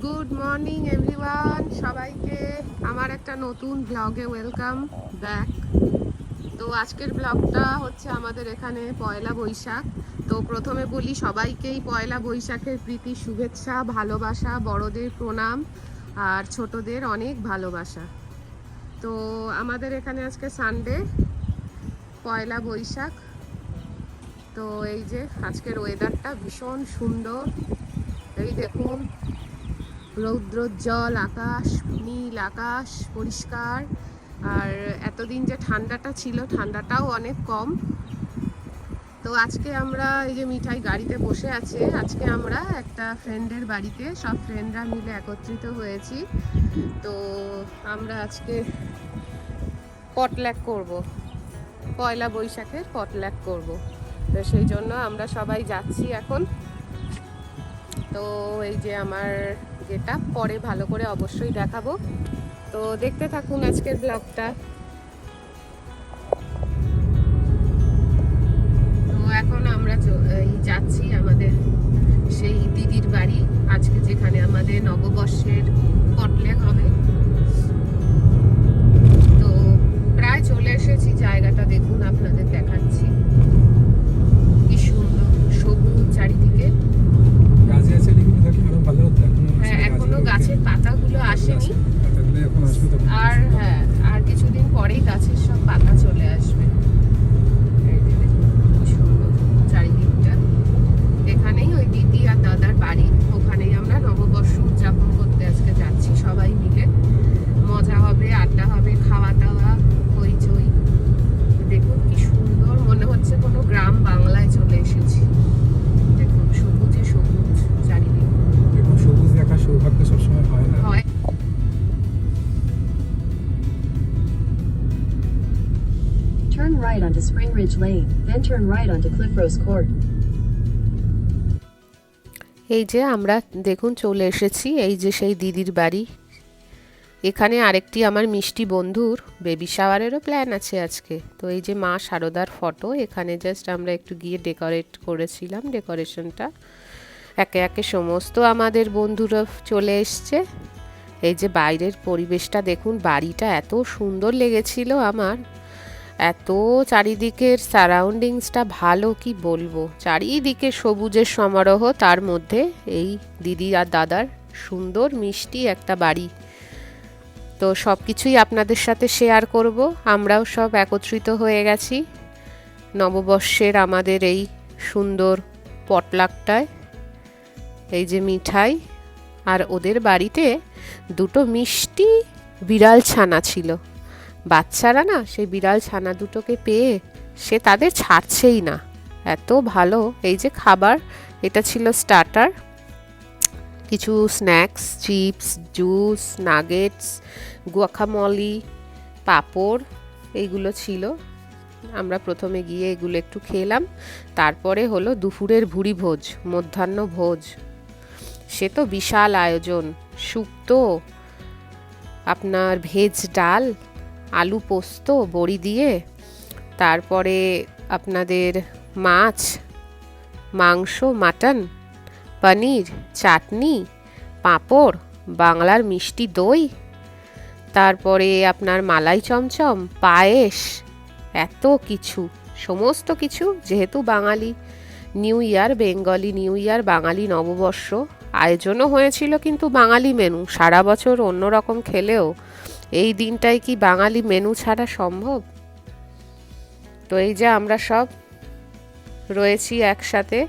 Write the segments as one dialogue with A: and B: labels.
A: Good morning everyone, সবাইকে আমার একটা নতুন ব্লগে ওয়েলকাম ব্যাক। তো আজকের ব্লগটা হচ্ছে আমাদের এখানে পয়লা বৈশাখ। তো প্রথমে বলি সবাইকেই পয়লা বৈশাখের প্রীতি শুভেচ্ছা, ভালোবাসা, বড়দের প্রণাম আর ছোটদের অনেক ভালোবাসা। তো আমাদের এখানে আজকে সানডে, পয়লা বৈশাখ। তো এই যে আজকের ওয়েদারটা ভীষণ সুন্দর, এই দেখুন রৌদ্রোজ্জ্বল আকাশ, নীল আকাশ পরিষ্কার। আর এতদিন যে ঠান্ডাটা ছিল, ঠান্ডাটাও অনেক কম। তো আজকে আমরা এই যে মিঠাই গাড়িতে বসে আছে, আজকে আমরা একটা ফ্রেন্ডের বাড়িতে সব ফ্রেন্ডরা মিলে একত্রিত হয়েছি। তো আমরা আজকে পটল্যাক করব, পয়লা বৈশাখের পটল্যাক করব। তো সেই জন্য আমরা সবাই যাচ্ছি এখন। তো এই যে আমার যেটা পরে ভালো করে অবশ্যই দেখাবো, তো দেখতে থাকুন আজকের ব্লগটা। তো এখন আমরা যাচ্ছি আমাদের সেই দিদির বাড়ি, আজকে যেখানে আমাদের নববর্ষের পটল্যাক হবে। তো প্রায় চলে এসেছি, জায়গাটা দেখুন, আপনাদের দেখাচ্ছি কি সুন্দর সবুজ চারিদিকে। হ্যাঁ, এখনো গাছের পাতাগুলো আসেনি, আর হ্যাঁ আর কিছুদিন পরেই গাছের সব পাতা চলে আসবে। এই যে দেখুন কি সুন্দর চারিদিকটা। এখানেই ওই দিদি আর দাদার বাড়ি, ওখানেই আমরা নববর্ষ উদযাপন করতে আজকে যাচ্ছি সবাই মিলে। মজা হবে, আড্ডা হবে, খাওয়া দাওয়া, হইচই। দেখুন কি সুন্দর, মনে হচ্ছে কোনো গ্রাম বাংলায় চলে এসেছি। দেখুন সবুজে সবুজ চারিদিক।
B: সবুজ দেখা সৌভাগ্য সবসময় হয় না।
A: হয়।
C: Turn right onto Spring Ridge Lane, then turn right onto Cliff Rose Court.
A: এই যে আমরা দেখুন চলে এসেছি, এই যে সেই দিদির বাড়ি। এখানে আরেকটি আমার মিষ্টি বন্ধুর বেবি শাওয়ারেরও প্ল্যান আছে আজকে। তো এই যে মা শারদার ফটো, এখানে জাস্ট আমরা একটু গিয়ে ডেকোরেট করেছিলাম। ডেকোরেশনটা একে একে সমস্ত আমাদের বন্ধুরা চলে এসছে। এই যে বাইরের পরিবেশটা দেখুন, বাড়িটা এত সুন্দর লেগেছিল আমার, এত চারিদিকের সারাউন্ডিংসটা ভালো কি বলবো। চারিদিকে সবুজের সমারোহ, তার মধ্যে এই দিদি আর দাদার সুন্দর মিষ্টি একটা বাড়ি। তো সব কিছুই আপনাদের সাথে শেয়ার করব। আমরাও সব একত্রিত হয়ে গেছি নববর্ষের আমাদের এই সুন্দর পটলাকটায়। এই যে মিঠাই, আর ওদের বাড়িতে দুটো মিষ্টি বিড়াল ছানা ছিল। বাচ্চারা না সেই বিড়াল ছানা দুটোকে পেয়ে সে তাদের ছাড়ছেই না, এত ভালো। এই যে খাবার, এটা ছিল স্টার্টার, কিছু স্ন্যাক্স, চিপস, জুস, নাগেটস, গুয়াকামলি, পাঁপড়, এইগুলো ছিল। আমরা প্রথমে গিয়ে এগুলো একটু খেলাম, তারপরে হলো দুপুরের ভুরি ভোজ, মধ্যাহ্ন ভোজ। সে তো বিশাল আয়োজন, শুক্তো, আপনার ভেজ ডাল, আলু পোস্ত বড়ি দিয়ে, তারপরে আপনাদের মাছ, মাংস, মাটন, পনির, চাটনি, পাঁপড়, বাংলার মিষ্টি দই, তারপরে আপনার মালাই চমচম, পায়েস, এত কিছু, সমস্ত কিছু। যেহেতু Bangali new year, Bengali new year, Bangali নববর্ষ, আয়োজনও হয়েছিল কিন্তু বাঙালি মেনু। সারা বছর অন্যরকম খেলেও এই দিনটাই কি বাঙালি মেনু ছাড়া সম্ভব? তো এই যে আমরা সব রয়েছি একসাথে,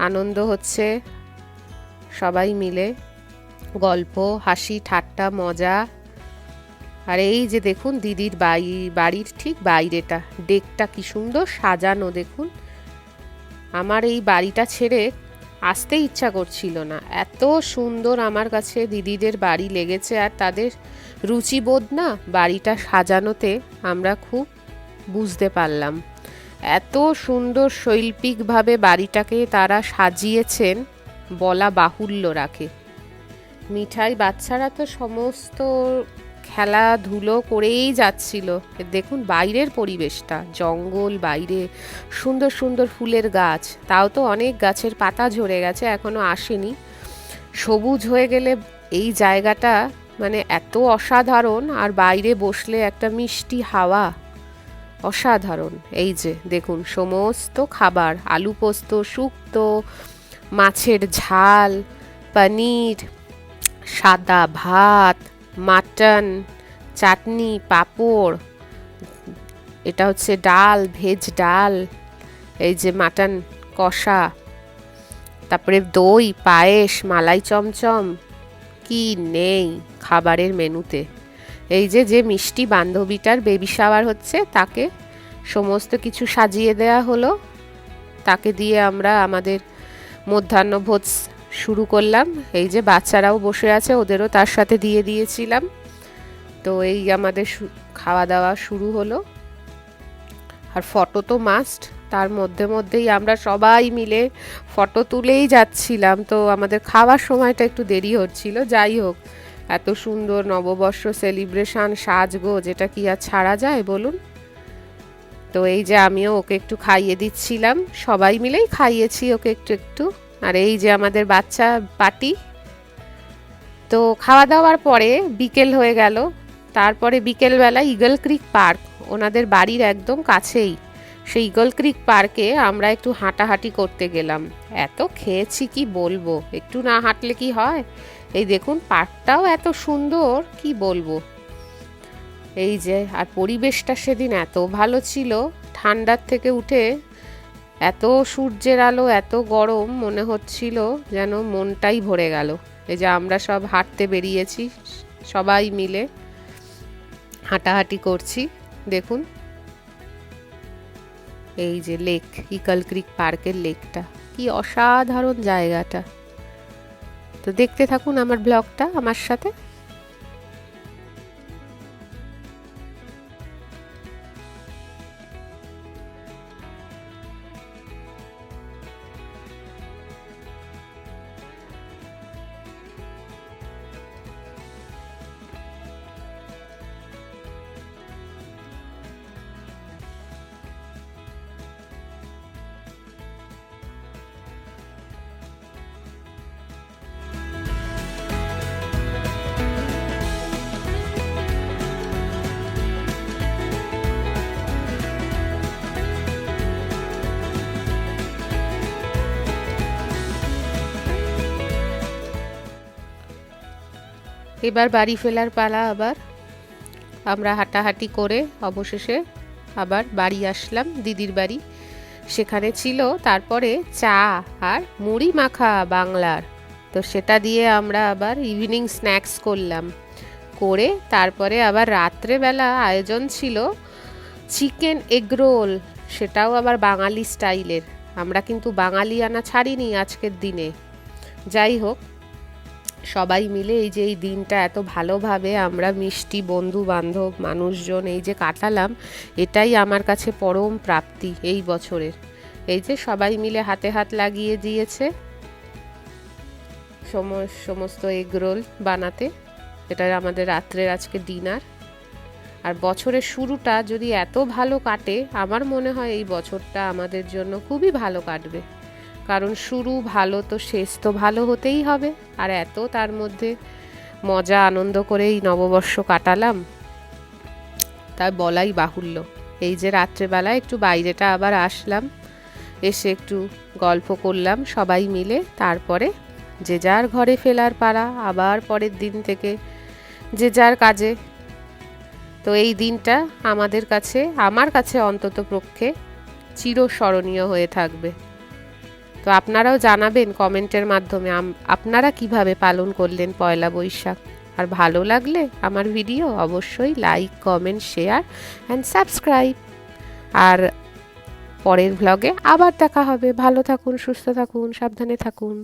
A: আনন্দ হচ্ছে সবাই মিলে, গল্প, হাসি, ঠাট্টা, মজা। আর এই যে দেখুন দিদির বাড়ির ঠিক বাইরেটা, ডেকটা কি সুন্দর সাজানো দেখুন। আমার এই বাড়িটা ছেড়ে আসতে ইচ্ছা করছিল না, এত সুন্দর আমার কাছে দিদিদের বাড়ি লেগেছে। আর তাদের রুচিবোধ না বাড়িটা সাজানোতে আমরা খুব বুঝতে পারলাম। এত সুন্দর শৈল্পিকভাবে বাড়িটাকে তারা সাজিয়েছেন, বলা বাহুল্য রাখে। মিঠাই, বাচ্চারা তো সমস্ত খেলাধুলো করেই যাচ্ছিল। দেখুন বাইরের পরিবেশটা, জঙ্গল, বাইরে সুন্দর সুন্দর ফুলের গাছ, তাও তো অনেক গাছের পাতা ঝরে গেছে, এখনো আসেনি। সবুজ হয়ে গেলে এই জায়গাটা মানে এত অসাধারণ, আর বাইরে বসলে একটা মিষ্টি হাওয়া, অসাধারণ। এই যে দেখুন সমস্ত খাবার, আলু পোস্ত, শুক্তো, মাছের ঝাল, পনির, সাদা ভাত, মাটন, চাটনি, পাঁপড়, এটা হচ্ছে ডাল, ভেজ ডাল, এই যে মাটন কষা, তারপরে দই, পায়েস, মালাই চমচম, কি নেই খাবারের মেনুতে। এই যে যে মিষ্টি বান্ধবীটার বেবি শাওয়ার হচ্ছে তাকে সমস্ত কিছু সাজিয়ে দেয়া হলো, তাকে দিয়ে আমরা আমাদের মধ্যাহ্নভোজ শুরু করলাম। এই যে বাচ্চারাও বসে আছে, ওদেরও তার সাথে দিয়ে দিয়েছিলাম। তো এই আমাদের খাওয়া দাওয়া শুরু হলো। আর ফটো তো মাস্ট, তার মধ্যেই আমরা সবাই মিলে ফটো তুলেই যাচ্ছিলাম। তো আমাদের খাওয়ার সময়টা একটু দেরি হচ্ছিল। যাই হোক, এত সুন্দর নববর্ষ সেলিব্রেশন, সাজগোজ, এটা কি আর ছাড়া যায় বলুন। তো এই যে আমিও ওকে একটু খাইয়ে দিচ্ছিলাম, সবাই মিলেই খাইয়েছি ওকে একটু একটু। আর এই যে আমাদের বাচ্চা পার্টি। তো খাওয়া দাওয়ার পরে বিকেল হয়ে গেল। তারপরে বিকেলবেলা ইগল ক্রিক পার্ক, ওনাদের বাড়ির একদম কাছেই, সেই ইগল ক্রিক পার্কে আমরা একটু হাঁটাহাঁটি করতে গেলাম। এত খেয়েছি কি বলবো, একটু না হাঁটলে কি হয়। এই দেখুন পার্কটাও এত সুন্দর কি বলবো। এই যে আর পরিবেশটা সেদিন এত ভালো ছিল, ঠান্ডার থেকে উঠে এত সূর্যের আলো, এত গরম, মনে হচ্ছিল যেন মনটাই ভরে গেল। এই যে আমরা সব হাঁটতে বেরিয়েছি, সবাই মিলে হাঁটাহাঁটি করছি। দেখুন এই যে লেক, ইগল ক্রিক পার্কের লেকটা, কি অসাধারণ জায়গাটা। তো দেখতে থাকুন আমার ব্লগটা আমার সাথে। এবার বাড়ি ফেরার পালা। আবার আমরা হাঁটাহাঁটি করে অবশেষে আবার বাড়ি আসলাম, দিদির বাড়ি। সেখানে ছিল তারপরে চা আর মুড়ি মাখা বাংলার। তো সেটা দিয়ে আমরা আবার ইভিনিং স্ন্যাক্স করলাম, করে তারপরে আবার রাত্রেবেলা আয়োজন ছিল চিকেন এগরোল, সেটাও আবার বাঙালি স্টাইলের। আমরা কিন্তু বাঙালিয়ানা ছাড়িনি আজকের দিনে। যাই হোক, সবাই মিলে এই যে এই দিনটা এত ভালোভাবে আমরা মিষ্টি বন্ধু বান্ধব মানুষজন এই যে কাটালাম, এটাই আমার কাছে পরম প্রাপ্তি এই বছরের। এই যে সবাই মিলে হাতে হাত লাগিয়ে দিয়েছে সমস্ত এগরোল বানাতে। এটা আমাদের রাত্রের আজকে ডিনার। আর বছরের শুরুটা যদি এত ভালো কাটে, আমার মনে হয় এই বছরটা আমাদের জন্য খুবই ভালো কাটবে। কারণ শুরু ভালো তো শেষ তো ভালো হতেই হবে। আর এত তার মধ্যে মজা আনন্দ করে এই নববর্ষ কাটালাম, তাই বলাই বাহুল্য। এই যে রাত্রেবেলা একটু বাইরেটা আবার আসলাম, এসে একটু গল্প করলাম সবাই মিলে। তারপরে যে যার ঘরে ফেরার পালা, আবার পরের দিন থেকে যে যার কাজে। তো এই দিনটা আমাদের কাছে, আমার কাছে অন্তত পক্ষে চিরস্মরণীয় হয়ে থাকবে। তো আপনারাও জানাবেন কমেন্টের মাধ্যমে আপনারা কিভাবে পালন করলেন পয়লা বৈশাখ। আর ভালো লাগলে আমার ভিডিও অবশ্যই like, comment, share and subscribe. আর পরের ভ্লগে আবার দেখা হবে। ভালো থাকুন, সুস্থ থাকুন, সাবধানে থাকুন।